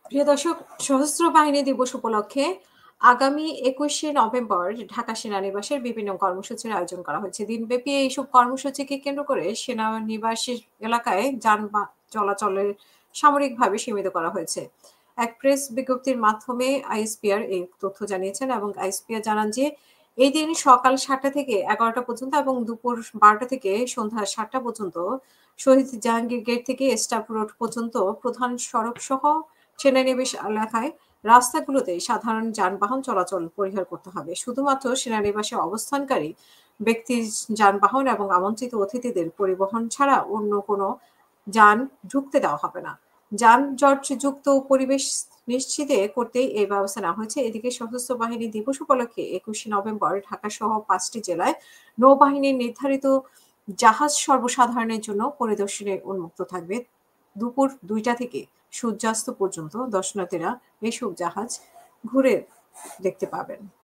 প্রিয় দর্শক, সশস্ত্র বাহিনী দিবস উপলক্ষে আগামী ২১শে নভেম্বর ঢাকা সেনানিবাসের বিভিন্ন কর্মসূচির আয়োজন করা হয়েছে। দিনব্যাপী এইসব কর্মসূচিকে কেন্দ্র করে সেনানিবাসের এলাকায় চলাচলের সামরিকভাবে সীমিত করা হয়েছে। এক প্রেস বিজ্ঞপ্তির মাধ্যমে আইএসপিআর এই তথ্য জানিয়েছেন এবং আইএসপিআর জানান যে এই দিন সকাল ৭টা থেকে ১১টা পর্যন্ত এবং দুপুর ১২টা থেকে সন্ধ্যা ৭টা পর্যন্ত শহীদ জাহাঙ্গীর গেট থেকে স্টাফ রোড পর্যন্ত প্রধান সড়ক সহ সেনানিবাস এলাকায় রাস্তাগুলোতে সাধারণ যানবাহন চলাচল পরিহার করতে হবে। শুধুমাত্র সেনানিবাসে অবস্থানকারী ব্যক্তির যানবাহন এবং আমন্ত্রিত অতিথিদের পরিবহন ছাড়া অন্য কোনো যান ঢুকতে দেওয়া হবে না। যানজটযুক্ত পরিবেশ নিশ্চিতে করতেই এই ব্যবস্থা নেওয়া হয়েছে। এদিকে সশস্ত্র বাহিনী দিবস উপলক্ষে ২১শে নভেম্বর ঢাকাসহ ৫টি জেলায় নৌবাহিনীর নির্ধারিত জাহাজ সর্বসাধারণের জন্য পরিদর্শনে উন্মুক্ত থাকবে। দুপুর ২টা থেকে সূর্যাস্ত পর্যন্ত দর্শনার্থীরা এসব জাহাজ ঘুরে দেখতে পাবেন।